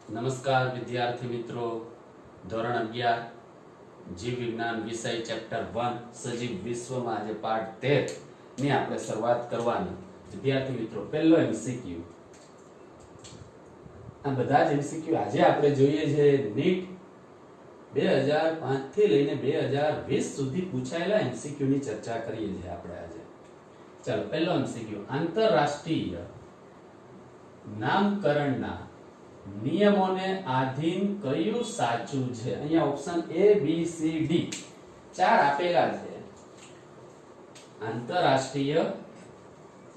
નમસ્કાર વિદ્યાર્થી મિત્રો, ધોરણ 11 જીવ વિજ્ઞાન વિષય ચેપ્ટર 1 સજીવ વિશ્વમાં આજે પાઠ 13 ની આપણે શરૂઆત કરવાની. વિદ્યાર્થી મિત્રો, પહેલો એમસીક્યુ. આ બધા જ એમસીક્યુ આજે આપણે જોઈએ છે નીટ 2005 થી લઈને 2020 સુધી પૂછાયેલા એમસીક્યુ ની ચર્ચા કરીએ છીએ આપણે આજે. ચાલો, પહેલો એમસીક્યુ. આંતરરાષ્ટ્રીય નામકરણના નિયમોને આધીન કયું સાચું છે? અહીંયા option A B C D ચાર આપેલા છે.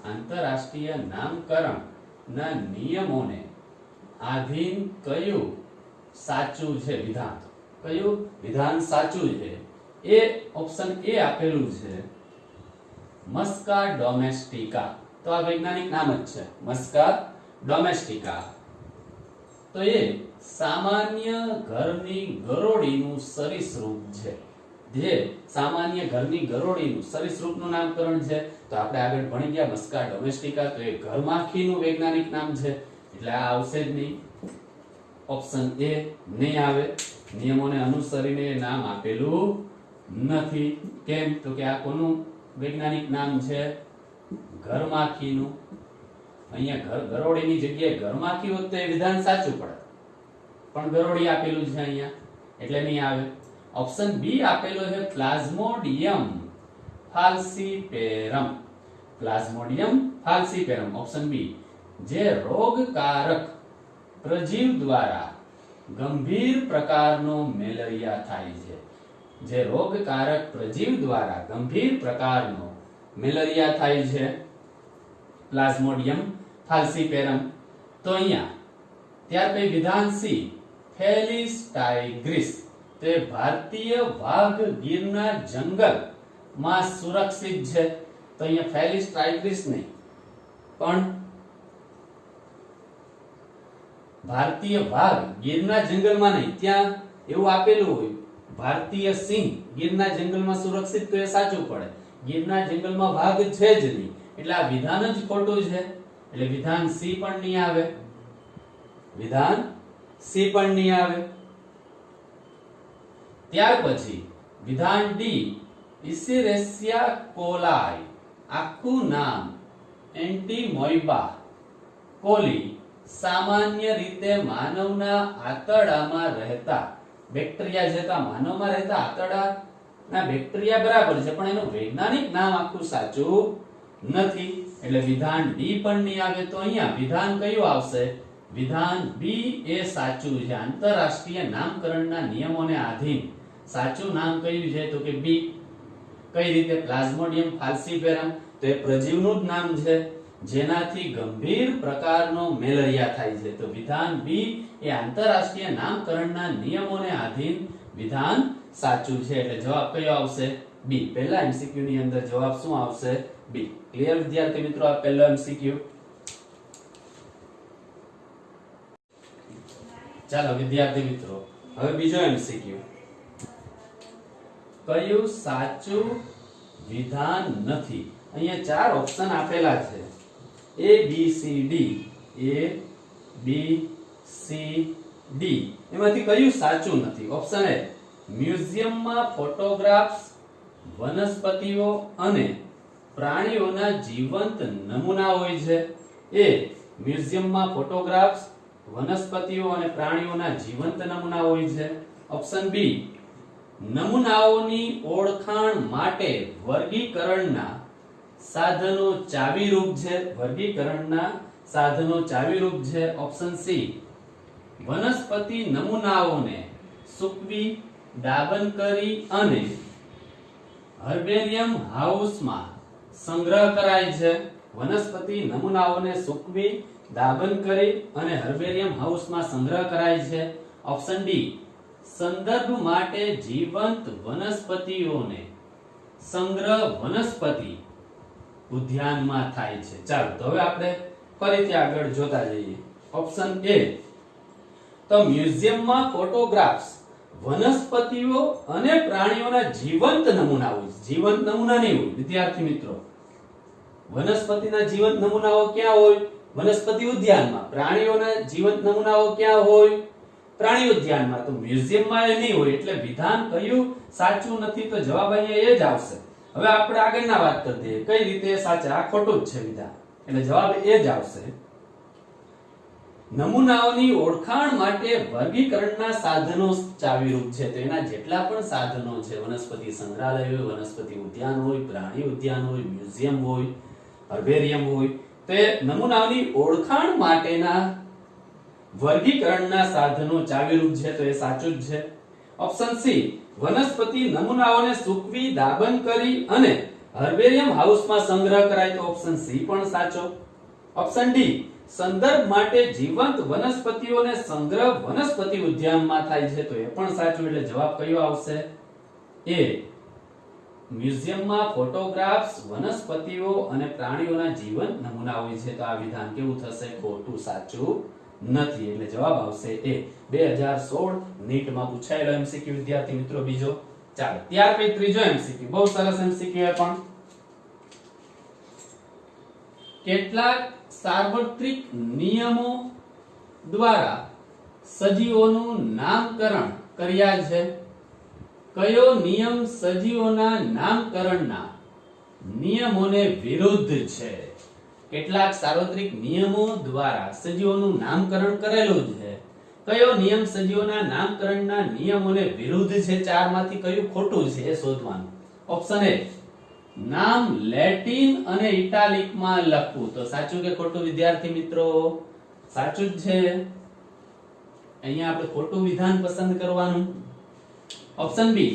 આંતરરાષ્ટ્રીય નામકરણના નિયમોને આધીન કયું સાચું છે? વિધાન કયું વિધાન સાચું છે? એ ઓપ્શન A આપેલું છે, મસ્કા ડોમેસ્ટિકા. તો આ વૈજ્ઞાનિક નામ જ છે, મસ્કા ડોમેસ્ટિકા. તો એ સામાન્ય ઘરની ગરોળીનું સરીસૃપ છે. જે સામાન્ય ઘરની ગરોળીનું સરીસૃપનું નામકરણ છે. તો આપણે આગળ ભણી ગયા મસ્કા ડોમેસ્ટિકા, તો એ ઘરમાખીનું વૈજ્ઞાનિક નામ છે, એટલે આ આવશે જ નહીં. ઓપ્શન A નહીં આવે. નિયમોને અનુસરીને નામ આપેલું નથી. કેમ? તો કે આ કોનું વૈજ્ઞાનિક નામ છે? ઘરમાખીનું. અહીંયા ગરોળીની જગ્યાએ ઘરમાખી હોત તો એ વિધાન સાચું પડે, પણ ગરોળી આપેલું છે અહીંયા, એટલે નહીં આવે. ઓપ્શન B આપેલો છે, Plasmodium falciparum. Plasmodium falciparum option B, જે રોગકારક પ્રજીવ દ્વારા ગંભીર પ્રકારનો મેલેરિયા થાય છે. જે રોગકારક પ્રજીવ દ્વારા ગંભીર પ્રકારનો મેલેરિયા થાય છે, પ્લાઝ્મોડિયમ ફાલ્સીપેરમ. તો અહીંયા ત્યાર પછી વિધાન C, ફેલિસ ટાઇગ્રિસ. તે ભારતીય વાઘ ગીરના જંગલમાં સુરક્ષિત છે. તો અહીંયા ફેલિસ ટાઇગ્રિસ નહીં, પણ ભારતીય વાઘ ગીરના જંગલમાં નહીં. ત્યાં એવું આપેલું હોય ભારતીય સિંહ ગીરના જંગલમાં સુરક્ષિત, તો એ સાચું પડે. ગીરના જંગલમાં વાઘ છે જ નહીં, એટલે આ વિધાન જ ખોટું છે. એટલે વિધાન C પણ નહીં આવે. વિધાન C પણ નહીં આવે. ત્યાર પછી વિધાન D, ઇસેરેસિયા કોલાઈ. આખું નામ એન્ટીમોઇબા કોલી. સામાન્ય રીતે માનવના આંતરડામાં રહેતા બેક્ટેરિયા છે. તો માનવમાં રહેતા આંતરડાના બેક્ટેરિયા બરાબર છે, પણ એનું વૈજ્ઞાનિક નામ આખું સાચું નથી, એટલે વિધાન D પણ નહીં આવે. તો અહીંયા વિધાન કયું આવશે? વિધાન B એ સાચું છે. આંતરરાષ્ટ્રીય નામકરણના નિયમોને આધીન સાચું નામ કયું છે? તો કે B. કઈ રીતે? Plasmodium falciparum. તો એ પ્રજીવનું જ નામ છે, જેનાથી ગંભીર પ્રકારનો મેલેરિયા થાય છે. તો વિધાન B એ આંતરરાષ્ટ્રીય નામકરણના નિયમોને આધીન વિધાન સાચું છે, એટલે જવાબ કયો આવશે? B. પહેલા એમસીક્યુ ની અંદર જવાબ શું આવશે? B. ક્લિયર વિદ્યાર્થી મિત્રો? આ પહેલો એમસીક્યુ. ચાલો વિદ્યાર્થી મિત્રો, હવે બીજો એમસીક્યુ. કયું સાચું વિધાન નથી? અહીંયા ચાર ઓપ્શન આપેલા છે, A B C D. A B C D એમાંથી કયું સાચું નથી? ઓપ્શન A, મ્યુઝિયમમાં ફોટોગ્રાફ્સ વનસ્પતિઓ અને પ્રાણીઓના જીવંત નમૂના હોય છે. A, મ્યુઝિયમમાં ફોટોગ્રાફ્સ વનસ્પતિઓ અને પ્રાણીઓના જીવંત નમૂના હોય છે. ઓપ્શન B, નમૂનાઓની ઓળખાણ માટે વર્ગીકરણના સાધનો ચાવીરૂપ છે. વર્ગીકરણના સાધનો ચાવીરૂપ છે. ઓપ્શન C, વનસ્પતિ નમૂનાઓને સૂકવી, દાબન કરી અને હર્બેરિયમ હાઉસમાં સંગ્રહ કરાય છે. વનસ્પતિ નમૂનાઓને સૂકવી, દાબન કરી અને હર્બેરિયમ હાઉસમાં સંગ્રહ કરાય છે. ઓપ્શન D, સંદર્ભ માટે જીવંત વનસ્પતિઓને સંગ્રહ વનસ્પતિ ઉદ્યાનમાં થાય છે. ચાલો, તો હવે આપણે ફરીથી આગળ જોતા જઈએ. ઓપ્શન A, તો મ્યુઝિયમમાં ફોટોગ્રાફ્સ વનસ્પતિઓ અને પ્રાણીઓના જીવંત નમૂના હોય. જીવંત નમૂના નહીં હોય વિદ્યાર્થી મિત્રો. વનસ્પતિના જીવંત નમૂનાઓ ક્યાં હોય? વનસ્પતિ ઉદ્યાનમાં. પ્રાણીઓના જીવંત નમૂનાઓ ક્યાં હોય? પ્રાણી ઉદ્યાનમાં. તો મ્યુઝિયમમાં એ નહીં હોય. એટલે વિધાન કયું સાચું નથી? તો જવાબ અહીંયા એ જ આવશે. હવે આપણે આગળના વાત કરી દઈએ કઈ રીતે સાચા. આ ખોટું જ છે વિધાન, એટલે જવાબ એ જ આવશે. નમૂનાઓની ઓળખાણ માટે વર્ગીકરણના સાધનો ચાવીરૂપ છે. તો એના જેટલા પણ સાધનો છે, વનસ્પતિ સંગ્રહાલય હોય, વનસ્પતિ ઉદ્યાન હોય, પ્રાણી ઉદ્યાન હોય, મ્યુઝિયમ હોય, હર્બેરિયમ હોય, તે નમૂનાઓની ઓળખાણ માટેના વર્ગીકરણના સાધનો ચાવીરૂપ છે. તો એ સાચું જ છે. ઓપ્શન સી, વનસ્પતિ નમૂનાઓને સૂકવી દાબન કરી અને હર્બેરિયમ હાઉસમાં સંગ્રહ કરાય. તો ઓપ્શન સી પણ સાચો. ઓપ્શન ડી, સંદર્ભ માટે જીવંત વનસ્પતિઓને સંગ્રહ વનસ્પતિ ઉદ્યાનમાં થાય છે. તો એ પણ સાચું. એટલે જવાબ કયો આવશે? એ, મ્યુઝિયમમાં ફોટોગ્રાફ્સ વનસ્પતિઓ અને પ્રાણીઓના જીવંત નમૂના હોય છે. તો આ વિધાન કેવું થશે? ખોટું, સાચું નથી. એટલે જવાબ આવશે એ. 2016 નીટમાં પૂછાયેલો એમસીક્યુ વિદ્યાર્થી મિત્રો બીજો. ચાલો ત્યાર પછી ત્રીજો એમસીક્યુ, બહુ સરસ એમસીક્યુ એ પણ. કેટલાક સાર્વત્રિક નિયમો દ્વારા સજીવોનું નામકરણ કર્યા છે. કયો નિયમ સજીવોના નામકરણના નિયમોને વિરુદ્ધ છે? કેટલાક સાર્વત્રિક નિયમો દ્વારા સજીવોનું નામકરણ કરેલું છે. કયો નિયમ સજીવોના નામકરણના નિયમોને વિરુદ્ધ છે? ચારમાંથી કયું ખોટું છે એ શોધવાનું. ઓપ્શન એ, નામ લેટિન અને ઇટાલિકમાં લખવું. તો સાચું કે ખોટું વિદ્યાર્થી મિત્રો? સાચું જ છે. અહીંયા આપણે ખોટું વિધાન પસંદ કરવાનું. ઓપ્શન બી,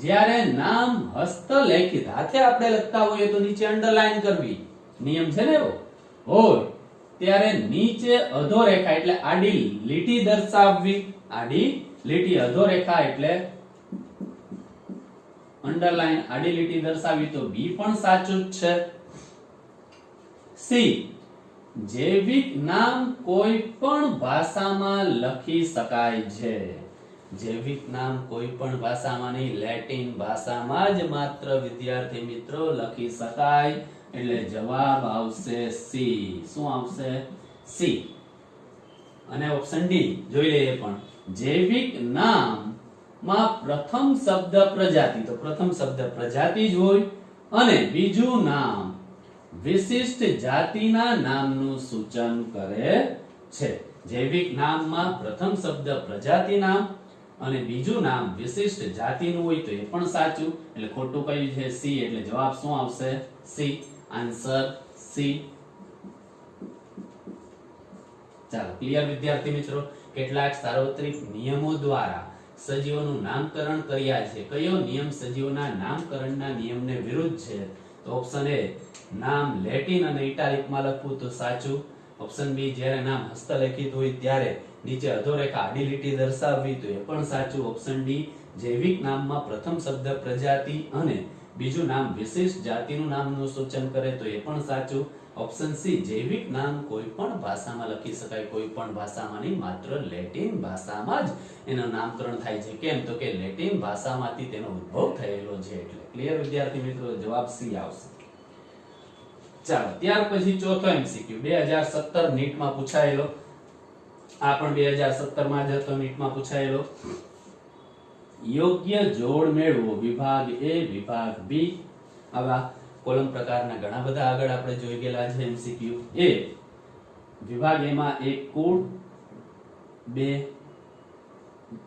જ્યારે નામ હસ્તલેખિત હાથે આપણે લખતા હોઈએ તો નીચે અંડરલાઈન કરવી, નિયમ છે ને એવો હોય, ત્યારે નીચે અધોરેખા એટલે આડી લીટી દર્શાવવી. આડી લીટી, અધોરેખા એટલે અંડરલાઈન, આડી લીટી દર્શાવવી. તો બી પણ સાચું જ છે. સી, જૈવિક નામ કોઈ પણ ભાષામાં લખી શકાય છે. જૈવિક નામ કોઈ પણ ભાષામાં નહીં, લેટિન ભાષામાં જ માત્ર વિદ્યાર્થી મિત્રો લખી શકાય. એટલે જવાબ આવશે સી. શું આવશે? સી. અને ઓપ્શન ડી જોઈ લઈએ પણ. જૈવિક નામ માં પ્રથમ શબ્દ પ્રજાતિ. તો પ્રથમ શબ્દ પ્રજાતિ જ હોય અને બીજું નામ વિશિષ્ટ જાતિના નામનું સૂચન કરે છે. જૈવિક નામમાં પ્રથમ શબ્દ પ્રજાતિ નામ અને બીજું નામ વિશિષ્ટ જાતિનું હોય. તો એ પણ સાચું. એટલે ખોટું કયું છે? સી. એટલે જવાબ શું આવશે? સી. Answer C. ચાલો ક્લિયર વિદ્યાર્થી મિત્રો. કેટલાક સાર્વત્રિક નિયમો દ્વારા સજીવોનું નામકરણ કર્યા છે. કયો નિયમ સજીવોના નામકરણના નિયમને વિરુદ્ધ છે? તો ઓપ્શન એ, નામ લેટિન અને ઇટાલિકમાં લખવું. તો સાચું. ઓપ્શન બી, જ્યારે નામ હસ્તલેખિત હોય ત્યારે નીચે અધોરેખા આડી લીટી દર્શાવવી. તો એ પણ સાચું. ઓપ્શન ડી, જૈવિક નામમાં પ્રથમ શબ્દ પ્રજાતિ અને બીજું નામ વિશિષ્ટ જાતિનું નામનું સૂચન કરે. તો એ પણ સાચું. ઓપ્શન સી, જૈવિક નામ કોઈ પણ ભાષામાં લખી શકાય. કોઈ પણ ભાષામાં નહીં, માત્ર લેટિન ભાષામાં જ એનું નામકરણ થાય છે. કેમ? તો કે લેટિન ભાષામાંથી તેનો ઉદ્ભવ થયેલો છે. એટલે ક્લિયર વિદ્યાર્થી મિત્રો? જવાબ સી આવશે. ચાલો ત્યાર પછી ચોથો એમસીક્યુ 2017 નીટમાં પૂછાયેલો. આ પણ 2017 માં જ હતો, નીટમાં પૂછાયેલો. યોગ્ય જોડ મેળવો. વિભાગ એ, વિભાગ બી. આવા કોલમ પ્રકારના ઘણા બધા આગળ આપણે જોઈ ગયેલા છે એમસીક્યુ. એ વિભાગ એ માં 1 કુળ, 2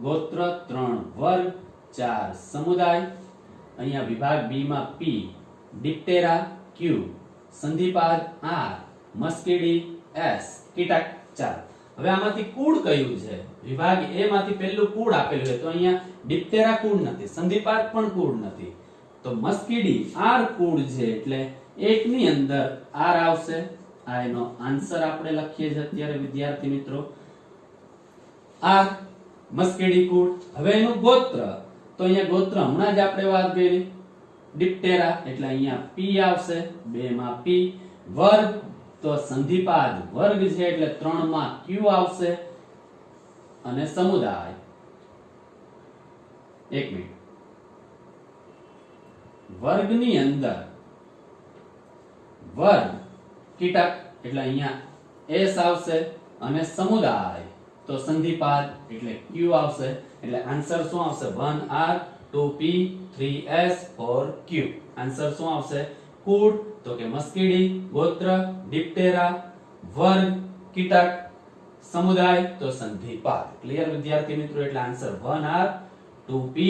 ગોત્ર, 3 વર્ગ, 4 સમુદાય. અહીંયા વિભાગ બી માં પી ડિપ્ટેરા, ક્યુ સંધિપાદ, આર મસ્કીડી, એસ કીટક. 4. હવે આમાંથી કુળ કયું છે? વિભાગ એ માંથી પહેલું કુળ આપેલું છે. તો અહીંયા ડિપ્ટેરા કુળ નથી, સંધિપાદ પણ કુળ નથી. તો મસ્કીડી આર કુળ છે. એટલે 1 ની અંદર આર આવશે. આ એનો આન્સર આપણે લખીએ છીએ અત્યારે વિદ્યાર્થી મિત્રો. આર મસ્કીડી કુળ. હવે એનું ગોત્ર. તો અહીંયા ગોત્ર હમણાં જ આપણે વાત કરી, ડિપ્ટેરા. એટલે અહીંયા પી આવશે. 2 માં પી. વર્ગ તો સંધિપાદ વર્ગ છે. એટલે 3 માં ક્યુ આવશે. અને સમુદાય, 1 મિનિટ, વર્ગની અંદર વર્ગ કીટક. એટલે અહીંયા S આવશે અને સમુદાય તો સંધિપાદ એટલે Q આવશે એટલે આન્સર શું આવશે 1R 2P 3S 4Q answer શું આવશે કુળ તો કે મસ્કીડી ગોત્ર ડિપ્ટેરા વર્ગ કીટક સમુદાય તો સંધિપાદ ક્લિયર વિદ્યાર્થી મિત્રો એટલે answer 1R 2P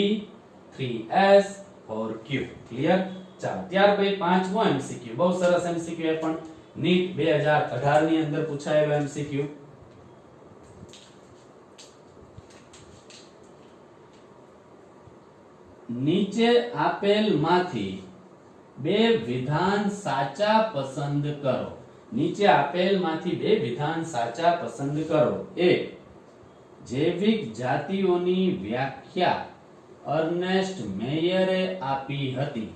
3S 4Q clear ચાલો ત્યાર પછી પાંચમો એમસીક્યુ બહુ સરસ એમસીક્યુ એ પણ નીટ 2018 ની અંદર પૂછાયેલો એમસીક્યુ નીચે આપેલ માંથી બે વિધાન સાચા પસંદ કરો નીચે આપેલ માંથી બે વિધાન સાચા પસંદ કરો એક જૈવિક જાતિઓની વ્યાખ્યા અર્નેસ્ટ મેયરે આપી હતી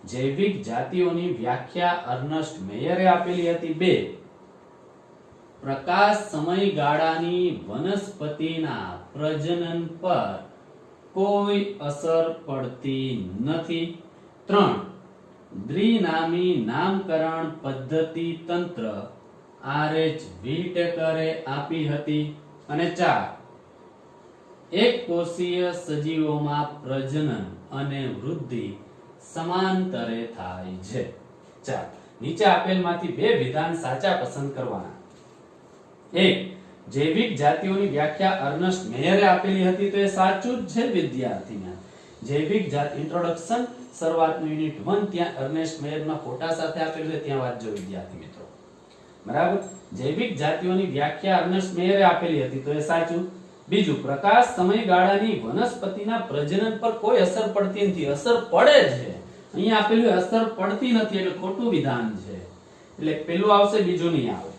જૈવિક જાતિઓની વ્યાખ્યા અર્નેસ્ટ મેયરે આપેલી હતી બે પ્રકાશ સમયગાળાની વનસ્પતિના પ્રજનન પર કોઈ અસર પડતી નથી ત્રણ દ્વિનામી નામકરણ પદ્ધતિ તંત્ર RH વ્હિટેકરે આપી હતી અને ચાર એક કોષીય સજીવોમાં પ્રજનન અને વૃદ્ધિ સમાંતરે થાય છે ચાલો નીચે આપેલમાંથી બે વિધાન સાચા પસંદ કરવાના એક જૈવિક જાતિઓની વ્યાખ્યા અર્નેસ્ટ મેયરે આપેલી હતી તો એ સાચું જ છે વિદ્યાર્થીના જૈવિક જાત ઇન્ટ્રોડક્શન શરૂઆતનું યુનિટ 1 ત્યાં અર્નેસ્ટ મેયરના ફોટા સાથે આપેલું છે ત્યાં વાંચજો વિદ્યાર્થી મિત્રો બરાબર જૈવિક જાતિઓની વ્યાખ્યા અર્નેસ્ટ મેયરે આપેલી હતી તો એ સાચું બીજું પ્રકાશ સમયગાળાની વનસ્પતિના પ્રજનન પર કોઈ અસર પડતી નથી અસર પડે છે અહીંયા આપેલું અસર પડતી નથી એટલે ખોટું વિધાન છે એટલે પેલું આવશે બીજું નહીં આવે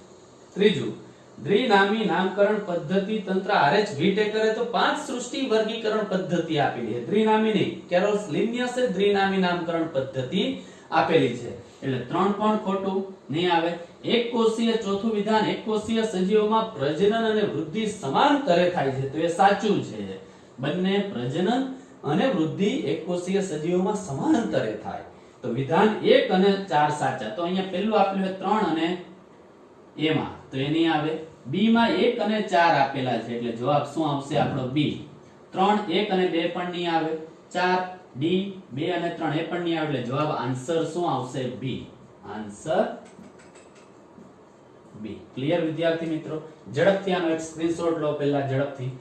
ત્રીજું દ્વિનામી નામકરણ પદ્ધતિ તંત્ર RH વ્હિટેકરે તો 5 સૃષ્ટિ વર્ગીકરણ પદ્ધતિ આપેલી છે દ્વિનામી નહીં કેરોલ્સ લિનિયસે દ્વિનામી નામકરણ પદ્ધતિ આપેલી છે એટલે 3 પણ ખોટું નહીં આવે એક કોષીય ચોથું વિધાન એક કોષીય સજીવોમાં પ્રજનન અને વૃદ્ધિ સમાંતરે થાય છે તો એ સાચું છે બંને પ્રજનન અને વૃદ્ધિ એક કોષીય સજીવોમાં સમાંતરે થાય તો વિધાન 1 અને 4 સાચા તો અહીંયા પહેલું આપેલું છે 3 અને a માં તો એ નહીં આવે b માં 1 અને 4 આપેલા છે એટલે જવાબ શું આવશે આપણો b 3 1 અને 2 પણ નહીં આવે 4 d 2 અને 3 એ પણ નહીં આવે એટલે જવાબ આન્સર શું આવશે b આન્સર b ક્લિયર વિદ્યાર્થી મિત્રો ઝડપથી આનો એક સ્ક્રીનશોટ લો પહેલા ઝડપથી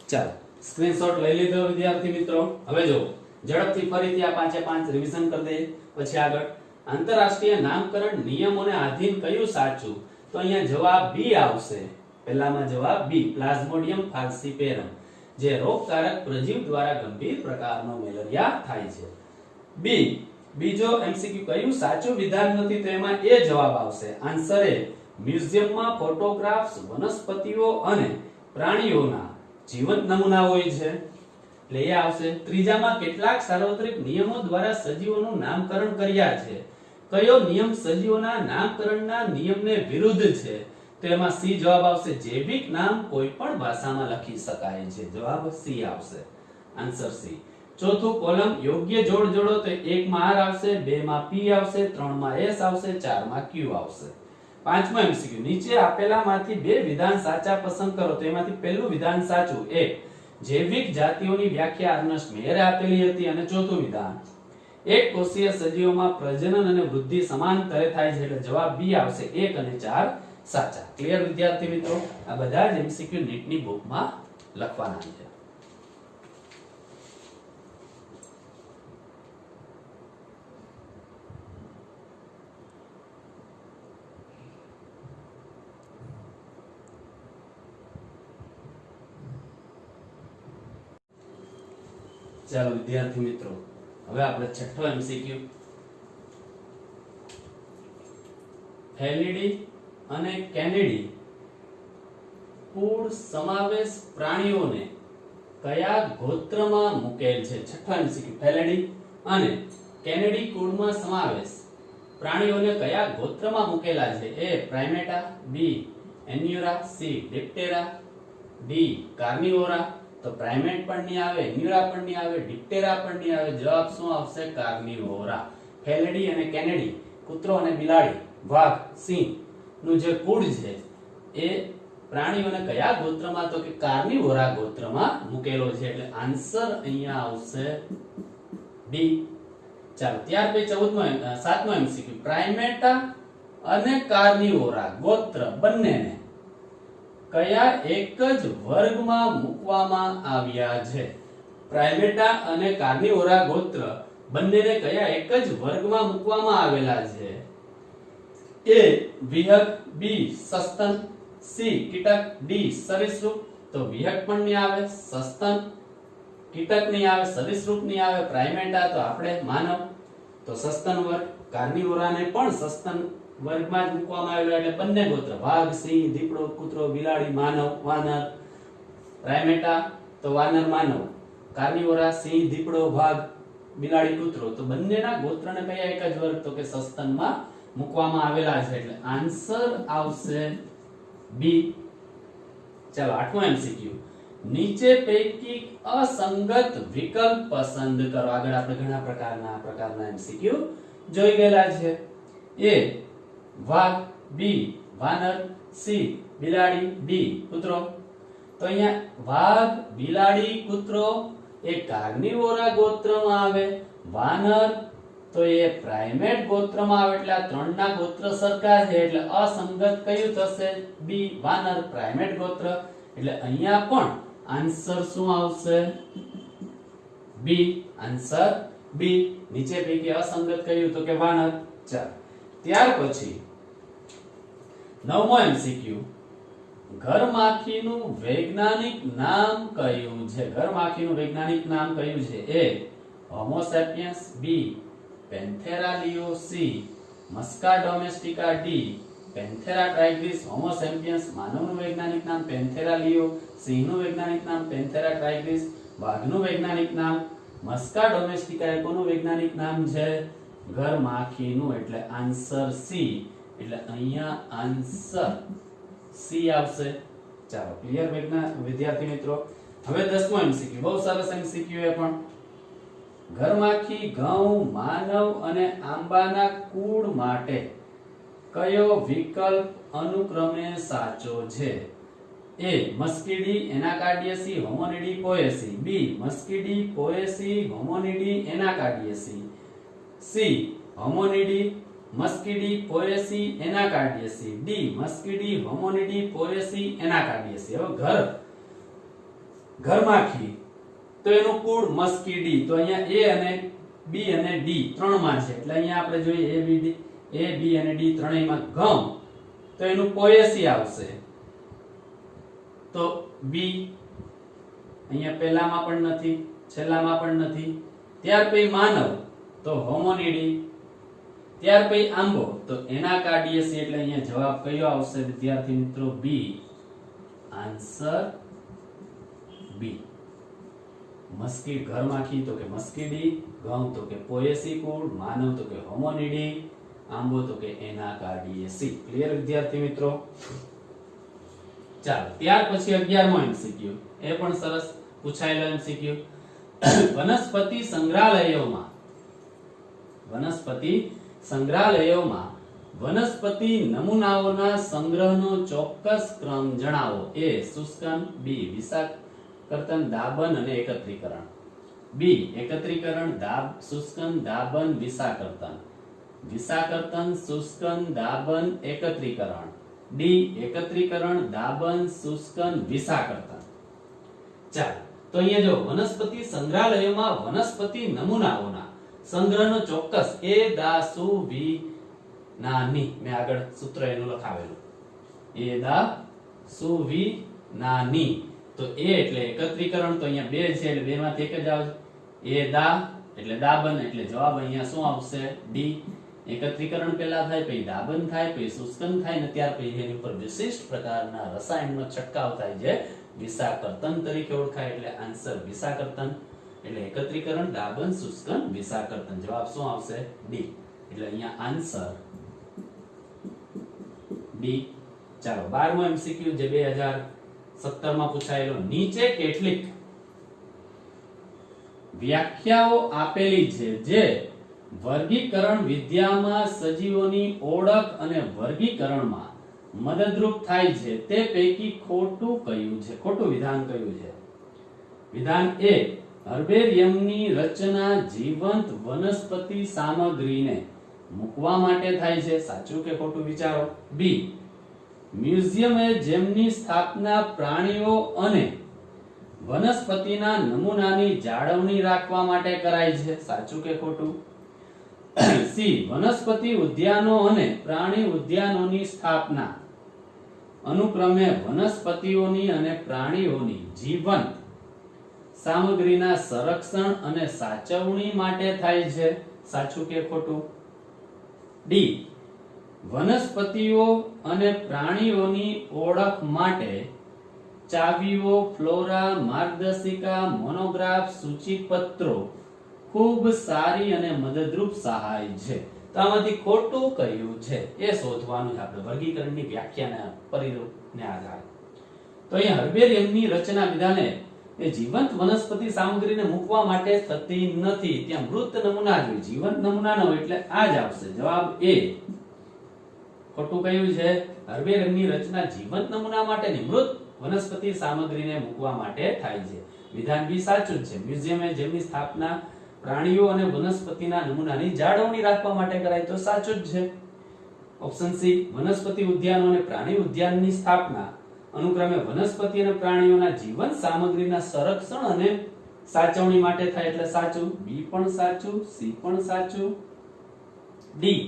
ચાલો સ્ક્રીનશોટ લઈ લીધો વિદ્યાર્થી મિત્રો હવે જો ઝડપથી ફરીથી આ પાંચે પાંચ રિવિઝન કરી દઈએ પછી આગળ આંતરરાષ્ટ્રીય નામકરણ નિયમોને આધીન કયું સાચું તો અહીંયા જવાબ બી આવશે પહેલામાં જવાબ બી પ્લાઝ્મોડિયમ ફાલ્સીપેરમ જે રોગકારક પ્રજીવ દ્વારા ગંભીર પ્રકારનો મેલેરિયા થાય છે બી બીજો એમસીક્યુ કયું સાચું વિધાન નથી તો એમાં એ જવાબ આવશે આન્સર એ મ્યુઝિયમમાં ફોટોગ્રાફ્સ વનસ્પતિઓ અને પ્રાણીઓના જીવંત નમૂના હોય છે એટલે એ આવશે ત્રીજામાં કેટલાક સાર્વત્રિક નિયમો દ્વારા સજીવોનું નામકરણ કર્યા છે કયો નિયમ સજીવોના નામકરણના નિયમને વિરુદ્ધ છે તો એમાં સી જવાબ આવશે જૈવિક નામ કોઈ પણ ભાષામાં લખી શકાય છે જવાબ સી આવશે આન્સર સી ચોથું કોલમ યોગ્ય જોડ જોડો તો 1 માં r આવશે 2 માં p આવશે 3 માં s આવશે 4 માં q આવશે પાંચમો એમસીક્યુ નીચે આપેલામાંથી બે વિધાન સાચા પસંદ કરો તો એમાંથી પહેલું વિધાન સાચું એક જૈવિક જાતિઓની વ્યાખ્યા અર્નેસ્ટ મેયરે આપેલી હતી અને ચોથું વિધાન એક કોષીય સજીવોમાં પ્રજનન અને વૃદ્ધિ સમાંતરે થાય છે એટલે જવાબ બી આવશે 1 અને 4 સાચા ક્લિયર વિદ્યાર્થી મિત્રો આ બધા જ એમસીક્યુ નીટની બુકમાં લખવાના છે ચાલો વિદ્યાર્થી મિત્રો હવે આપણે છઠ્ઠો એમસીક્યુ ફેલિડી અને કેનેડી કુળ સમાવેશ પ્રાણીઓને કયા ગોત્રમાં મૂકેલ છે છઠ્ઠો એમસીક્યુ ફેલિડી અને કેનેડી કુળમાં સમાવેશ પ્રાણીઓને કયા ગોત્રમાં મૂકેલા છે એ પ્રાઇમેટા બી એન્યુરા, સી ડિપ્ટેરા, ડી કાર્નિવોરા. તો પ્રાઇમેટ પણ નહીં આવે, એન્યુરા પણ નહીં આવે, ડિપ્ટેરા પણ નહીં આવે. જવાબ શું આવશે? કાર્નિવોરા. ફેલેડી અને કેનેડી, કૂતરો અને બિલાડી, વાઘ, સિંહ નું જે કુળ છે એ પ્રાણીઓને કયા ગોત્રમાં? તો કે કાર્નિવોરા ગોત્રમાં મૂકેલો છે. એટલે આન્સર અહીંયા આવશે ડી. ચાલો ત્યાર પછી 7મો એમસીક્યુ. પ્રાઇમેટા અને કાર્નિવોરા ગોત્ર બંનેને કયા એક જ વર્ગમાં મૂકવામાં આવ્યા છે? પ્રાઇમેટા અને કાર્નિવોરા ગોત્ર બંનેને કયા એક જ વર્ગમાં મૂકવામાં આવેલા છે? એ વિહગ, બી સસ્તન, સી કીટક, ડી સરીસૃપ. તો વિહગ પણ નહીં આવે, સસ્તન કીટક નહીં આવે, સરીસૃપ નહીં આવે. પ્રાઇમેટા તો આપણે માનવ, તો સસ્તન વર્ગ. કાર્નિવોરાને પણ સસ્તન વર્ગમાં જ મૂકવામાં આવેલો. એટલે બંને ગોત્ર વાઘ, સિંહ, દીપડો, કૂતરો, બિલાડી, માનવ, વાનર. પ્રાઇમેટા તો વાનર, માનવ. કાર્નિવોરા સિંહ, દીપડો, વાઘ, બિલાડી, કૂતરો. તો બંનેના ગોત્રને કયા એક જ વર્ગ? તો કે સસ્તનમાં મૂકવામાં આવેલા છે. એટલે આન્સર આવશે બી. ચાલો 8મો એમસીક્યુ. નીચે પૈકી અસંગત વિકલ્પ પસંદ કરો. આગળ આપણે ઘણા પ્રકારના એમસીક્યુ જોઈ ગયેલા છે. એ વાઘ, બી વાનર, સી બિલાડી, ડી કૂતરો. તો અહીંયા વાઘ, બિલાડી, કૂતરો એ કાર્નિવોરા ગોત્રમાં આવે. વાનર તો એ પ્રાઇમેટ ગોત્રમાં આવે. એટલે આ ત્રણના ગોત્ર સરખા છે. એટલે અસંગત કયું થશે? બી વાનર, પ્રાઇમેટ ગોત્ર. એટલે અહીંયા પણ આન્સર શું આવશે? બી. Answer B. નીચે પૈકી અસંગત કયું? તો કે વાનર. ચાલો ત્યાર પછી 9મો એમસીક્યુ. ઘરમાખીનું વૈજ્ઞાનિક નામ કયું છે? ઘરમાખીનું વૈજ્ઞાનિક નામ કયું છે? એ હોમો સેપિયન્સ, બી પેન્થેરા લિયો, C Maska ડોમેસ્ટિકા, D Panthera ટ્રાઇગ્રિસ. હોમો sapiens માનવનું વૈજ્ઞાનિક નામ પેન્થેરા લિયો, સિંહનું વૈજ્ઞાનિક નામ પેન્થેરા ટ્રાઇગ્રિસ, વાઘનું વૈજ્ઞાનિક નામ મસ્કા ડોમેસ્ટિકા. એ કોનું વૈજ્ઞાનિક નામ છે? ઘરમાખીનું. એટલે આન્સર સી. એટલે અહીંયા આન્સર સી આવશે. ચાલો ક્લિયર વિદ્યાર્થી મિત્રો. હવે 10મો એમસીક્યુ. બહુ સરસ એમસીક્યુ એ પણ. ઘરમાખી ઘઉં, માનવ અને આંબાના કુળ માટે કયો વિકલ્પ અનુક્રમે સાચો છે? એ મસ્કીડી, એનાકાર્ડિયસી, હોમોનિડી, પોએસી. બી મસ્કીડી, પોએસી, હોમોનિડી, એનાકાર્ડિયસી. સી હોમોનિડી, મસ્કીડી, પોએસી, એનાકાર્ડિયસી. ડી મસ્કીડી, હોમોનિડી, પોએસી, એનાકાર્ડિયસી. હવે ઘરમાખી તો એનું કુળ મસ્કીડી. તો અહીંયા એ અને બી અને ડી ત્રણમાં છે. એટલે અહીંયા આપણે જોઈએ એ બી અને ડી ત્રણેયમાં ઘઉં તો એનું પોએસી આવશે. તો બી અહીંયા પહેલામાં પણ નથી, છેલ્લામાં પણ નથી. ત્યાર પછી માનવ તો હોમોનિડી. ત્યાર પછી આંબો તો એનાકાર્ડિયસી. એટલે અહીંયા જવાબ કયો આવશે વિદ્યાર્થી મિત્રો? બી. આન્સર બી. મસ્કી ઘરમાખી તો કે મસ્કીડી, ઘઉં તો કે પોએસી કુળ, માનવ તો કે હોમોનિડી, આંબો તો કે એનાકાર્ડિયસી. ક્લિયર વિદ્યાર્થી મિત્રો? ચાલો ત્યાર પછી 11મો એમસીક્યુ. એ પણ સરસ પૂછાયેલો એમસીક્યુ. વનસ્પતિ સંગ્રહાલયોમાં વનસ્પતિ નમૂનાઓના સંગ્રહનો ચોક્કસ ક્રમ જણાવો. એ શુષ્કન, બી વિષાકર્તન, દાબન અને એકત્રીકરણ. બી એકત્રીકરણ, શુષ્કન, દાબન, વિષાકર્તન. વિષાકર્તન, શુષ્કન, દાબન, એકત્રીકરણ. ડી એકત્રીકરણ, દાબન, શુષ્કન, વિષાકર્તન. ચાલો તો અહીંયા જો વનસ્પતિ સંગ્રહાલયોમાં વનસ્પતિ નમૂનાઓના સંગ્રહનો ચોક્કસ એ દા સુ વી નાની. મેં આગળ સૂત્ર એનું લખાવેલું. એ દા સુ વી નાની. તો એ એટલે એકત્રીકરણ. તો અહીંયા બે છે એટલે બે માંથી એક જ આવશે. એ દા એટલે દાબન. એટલે જવાબ અહીંયા શું આવશે? ડી. એકત્રીકરણ પહેલા થાય, પછી દાબન થાય, પછી શુષ્કન થાય ને ત્યાર પછી એની ઉપર વિશિષ્ટ પ્રકારના રસાયણનો છંટકાવ થાય છે, વિષાકર્તન તરીકે ઓળખાય. એટલે આન્સર વિષાકર્તન. એટલે એકત્રીકરણ, દાબન, શુષ્કન, વિષાકર્તન. જવાબ શું આવશે? ડી. એટલે અહીંયા આન્સર ડી. ચાલો 12મો એમસીક્યુ જે 2017 માં પૂછાયેલો, નીચે કેટલીક વ્યાખ્યાઓ આપેલી છે જે વર્ગીકરણ વિદ્યામાં સજીવોની ઓળખ અને વર્ગીકરણમાં મદદરૂપ થાય છે તે પૈકી ખોટું કયું છે? ખોટું વિધાન કયું છે? વિધાન એ, હર્બેરિયમની રચના જીવંત વનસ્પતિ સામગ્રીને મૂકવા માટે થાય છે. સાચું કે ખોટું વિચારો. બી, મ્યુઝિયમે જેમની સ્થાપના પ્રાણીઓ અને વનસ્પતિના નમૂનાની જાળવણી રાખવા માટે કરાય છે. સાચું કે ખોટું? સી, વનસ્પતિ ઉદ્યાનો અને પ્રાણી ઉદ્યાનોની સ્થાપના અનુક્રમે વનસ્પતિઓની અને પ્રાણીઓની જીવંત સામગ્રીના સંરક્ષણ અને સાચવણી માટે થાય છે. સાચું કે ખોટું? ડી, વનસ્પતિઓ અને પ્રાણીઓની ઓળખ માટે ચાવીઓ, ફ્લોરા, માર્ગદર્શિકા, મોનોગ્રાફ, સૂચિપત્રો ખૂબ સારી અને મદદરૂપ સહાય છે. તો આમાંથી ખોટું કયું છે એ શોધવાનું છે આપણે વર્ગીકરણની વ્યાખ્યાના પરિરૂપને આધારે. તો અહીંયા હર્બેરિયમની રચના વિધાને એ જીવંત વનસ્પતિ સામગ્રીને મૂકવા માટે થતી નથી. ત્યાં મૃત નમૂના જોઈએ, જીવંત નમૂના ન હોય એટલે આ જ આવશે. જવાબ એ. ખોટું કયું છે? હર્બેરિયમની રચના જીવંત નમૂના માટે નહીં, મૃત વનસ્પતિ સામગ્રીને મૂકવા માટે થાય છે. વિધાન બી સાચું છે. મ્યુઝિયમે જેમની સ્થાપના પ્રાણીઓ અને વનસ્પતિના નમૂનાની જાળવણી રાખવા માટે કરાય, તો સાચું જ છે. ઓપ્શન સી, વનસ્પતિ ઉદ્યાનો અને પ્રાણી ઉદ્યાનની સ્થાપના અનુક્રમે વનસ્પતિ અને પ્રાણીઓના જીવન સામગ્રીના સંરક્ષણ અને સાચવણી માટે થાય એટલે સાચું. બી પણ સાચું, સી પણ સાચું. ડી,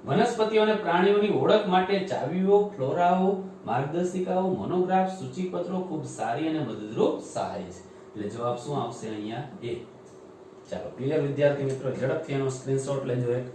વનસ્પતિઓ અને પ્રાણીઓની ઓળખ માટે ચાવીઓ, ફ્લોરાઓ, માર્ગદર્શિકાઓ, મોનોગ્રાફ, સૂચિપત્રો ખૂબ સારી અને મદદરૂપ સહાય છે. એટલે જવાબ શું આવશે અહીંયા? એ. ચાલો ક્લિયર વિદ્યાર્થી મિત્રો, ઝડપથી એનો સ્ક્રીનશોટ લેજો એક.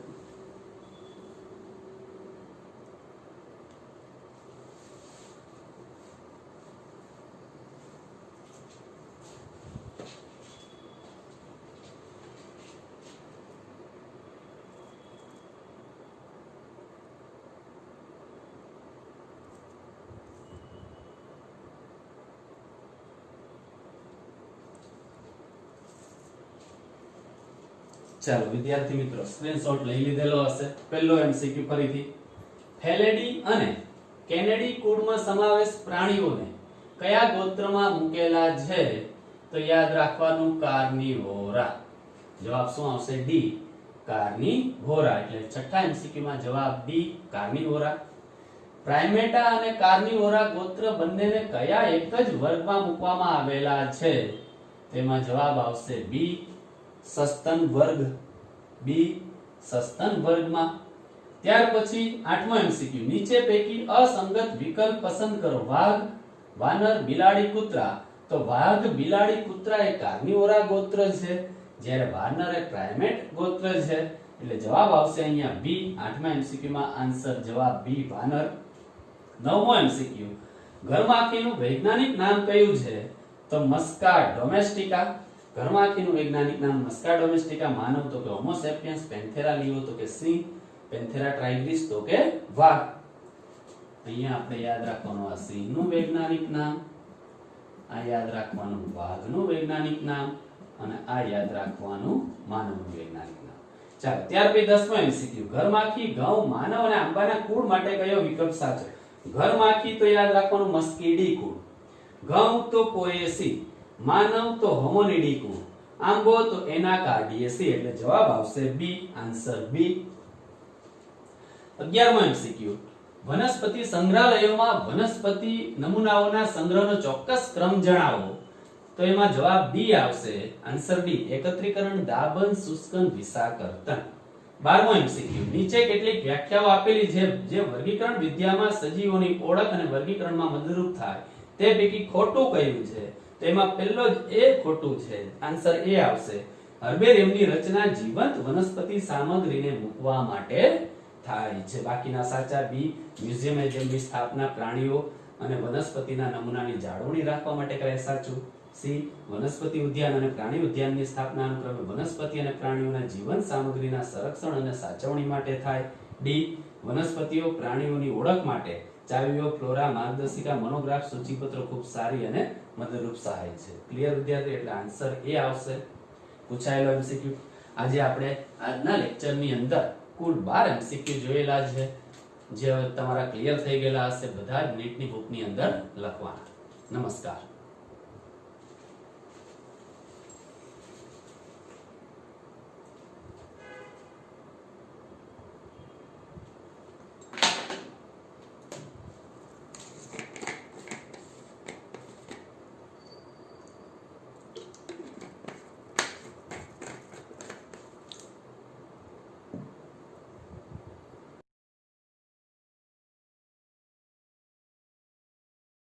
ચાલો વિદ્યાર્થી મિત્રો, સ્ક્રીનશોટ લઈ લીધેલો હશે. પહેલો એમસીક્યુ ફરીથી, ફેલેડી અને કેનેડી કુળમાં સમાવેશ પ્રાણીઓને કયા ગોત્રમાં મૂકેલા છે? તો યાદ રાખવાનું કાર્નિવોરા. જવાબ શું આવશે? ડી, કાર્નિવોરા. એટલે છઠ્ઠા એમસીક્યુ માં જવાબ ડી, કાર્નિવોરા. પ્રાઇમેટા અને કાર્નિવોરા ગોત્ર બંનેને કયા એક જ વર્ગમાં મૂકવામાં આવેલા છે? તેમાં જવાબ આવશે બી, સસ્તન વર્ગ. બી, સસ્તન વર્ગમાં. ત્યાર પછી આઠમો એમસીક્યુ, નીચે પૈકી અસંગત વિકલ્પ પસંદ કરો. વાઘ, વાનર, બિલાડી, કૂતરા. તો વાઘ, બિલાડી, કૂતરા એ કાર્નિવોરા ગોત્ર છે, જ્યારે વાનર એ પ્રાઇમેટ ગોત્ર છે. એટલે જવાબ આવશે અહીંયા બી. આઠમા એમસીક્યુ માં આન્સર જવાબ બી, વાનર. નવમો એમસીક્યુ, ઘરમાખીનું વૈજ્ઞાનિક નામ કયું છે? તો મસ્કા ડોમેસ્ટિકા. ઘરમાખીનું વૈજ્ઞાનિક નામ મસ્કા ડોમેસ્ટિકા. માનવ તો કે હોમો સેપિયન્સ. પેન્થેરા લિયો તો કે સિંહ. પેન્થેરા ટ્રાઇગ્રિસ તો કે વાઘ. અહીંયા આપણે યાદ રાખવાનું આ સિંહનું વૈજ્ઞાનિક નામ, આ યાદ રાખવાનું વાઘનું વૈજ્ઞાનિક નામ, અને આ યાદ રાખવાનું માનવનું વૈજ્ઞાનિક નામ. ચાલો ત્યાર પછી 10મો એમસીક્યુ, ઘરમાખી, ઘઉં, માનવ અને આંબાના કુળ માટે કયો વિકલ્પ સાચો? ઘરમાખી તો યાદ રાખવાનું મસ્કીડી કુળ, ઘઉં તો પોએસી, માનવ તો હોમોનિડી કુળ, આંબો તો એનાકાર્ડિયેસી. એટલે જવાબ આવશે બી, આન્સર બી. 11મો એમસીક્યુ, વનસ્પતિ સંગ્રહાલયોમાં વનસ્પતિ નમૂનાઓના સંગ્રહનો ચોક્કસ ક્રમ જણાવો. તો એમાં જવાબ ડી આવશે, આન્સર ડી, એકત્રીકરણ, દાબન, શુષ્કન, વિષાકર્તન. 12મો એમસીક્યુ, નીચે કેટલીક વ્યાખ્યાઓ આપેલી છે જે વર્ગીકરણ વિદ્યામાં સજીવોની ઓળખ અને વર્ગીકરણમાં મદદરૂપ થાય, તે પૈકી ખોટું કયું છે? તો એમાં પહેલો જ એ ખોટું છે, આન્સર એ આવશે. હર્બેરિયમની રચના જીવંત વનસ્પતિ સામગ્રીને મૂકવા માટે થાય છે. બાકીના સાચા બી, મ્યુઝિયમે જેમની સ્થાપના પ્રાણીઓ અને વનસ્પતિના નમૂનાની જાળવણી રાખવા માટે કરે, સાચું. સી, વનસ્પતિ ઉદ્યાન અને પ્રાણી ઉદ્યાનની સ્થાપના અનુક્રમે વનસ્પતિ અને પ્રાણીઓના જીવન સામગ્રીના સંરક્ષણ અને સાચવણી માટે થાય. ડી, વનસ્પતિઓ પ્રાણીઓની ઓળખ માટે ચાવીઓ, ફ્લોરા, માર્ગદર્શિકા, મોનોગ્રાફ, સૂચિપત્ર ખૂબ સારી અને મદદરૂપ સહાય છે. ક્લિયર વિદ્યાર્થી? એટલે આન્સર એ આવશે પૂછાયેલો એમસીક્યુ. આજે આપણે આજના લેક્ચરની અંદર કુલ 12 એમસીક્યુ જોયેલા છે, જે તમારા ક્લિયર થઈ ગયેલા હશે. બધા જ નીટની બુકની અંદર લખવાના. નમસ્કાર.